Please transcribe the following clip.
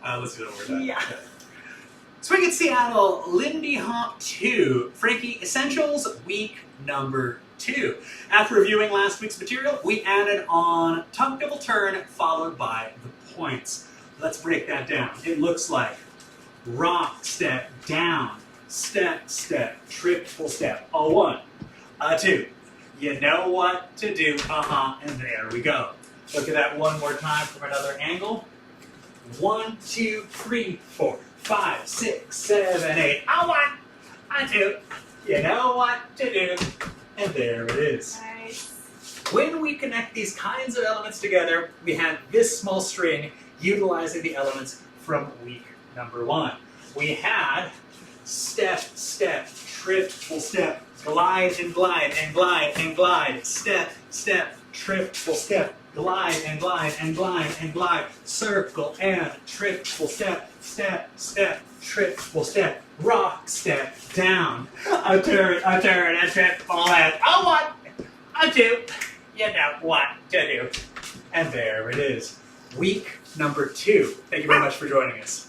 Let's do it one more time. Yeah. Swing at Seattle, Lindy Hop 2, Frankie Essentials, week number 2. After reviewing last week's material, we added on tongue double turn followed by the points. Let's break that down. It looks like rock, step, down, step, step, triple step, a 1, a 2. You know what to do, and there we go. Look at that one more time from another angle. 1, 2, 3, 4, 5, 6, 7, 8. A 1, a 2. You know what to do, and there it is. Nice. When we connect these kinds of elements together, we have this small string utilizing the elements from week number 1. We had step, step, triple step, glide and glide and glide and glide, step, step, triple step, glide and glide and glide and glide, circle and triple step, step, step, triple step, rock step, down, a turn, a triple step, a 1, a 2, you know what to do. And there it is. Week number 2. Thank you very much for joining us.